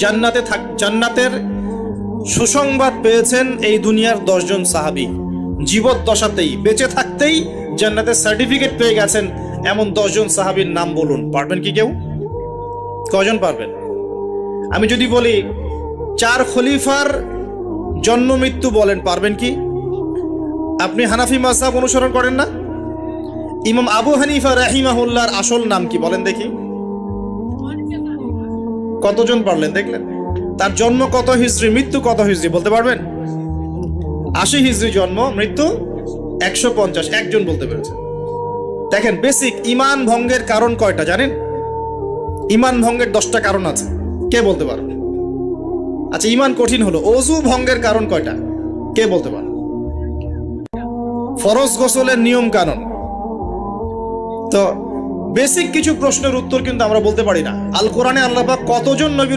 জান্নাতের সুসংবাদ পেয়েছেন এই দুনিয়ার 10 জন সাহাবী। জীবদ্দশাতেই, বেঁচে থাকতেই জান্নাতের সার্টিফিকেট পেয়ে গেছেন এমন 10 জন সাহাবীর নাম বলুন, পারবেন কি কেউ? কজন পারবেন? আমি যদি বলি 4 খলিফার জন্ম মৃত্যু বলেন, পারবেন কি? আপনি হানাফি মাযহাব অনুসরণ করেন না? ইমাম আবু হানিফা রাহিমাহুল্লাহর আসল নাম কি বলেন দেখি? কতজন পারলেন দেখলেন? তার জন্ম কত হিজরি, মৃত্যু কত হিজরি বলতে পারবেন? 80 হিজরি জন্ম, মৃত্যু 150, একজন বলতে পেরেছে। দেখেন, বেসিক ঈমান ভঙ্গের কারণ কয়টা জানেন? ঈমান ভঙ্গের 10টা কারণ আছে, কে বলতে পারবে? আচ্ছা, ঈমান কঠিন হলো, ওযু ভঙ্গের কারণ কয়টা, কে বলতে পারবে? ফরজ গোসলের নিয়ম কানুন। তো বেসিক কিছু প্রশ্নের উত্তর কিন্তু আমরা বলতে পারি না। আল কোরআনে আল্লাহ পাক কতজন নবী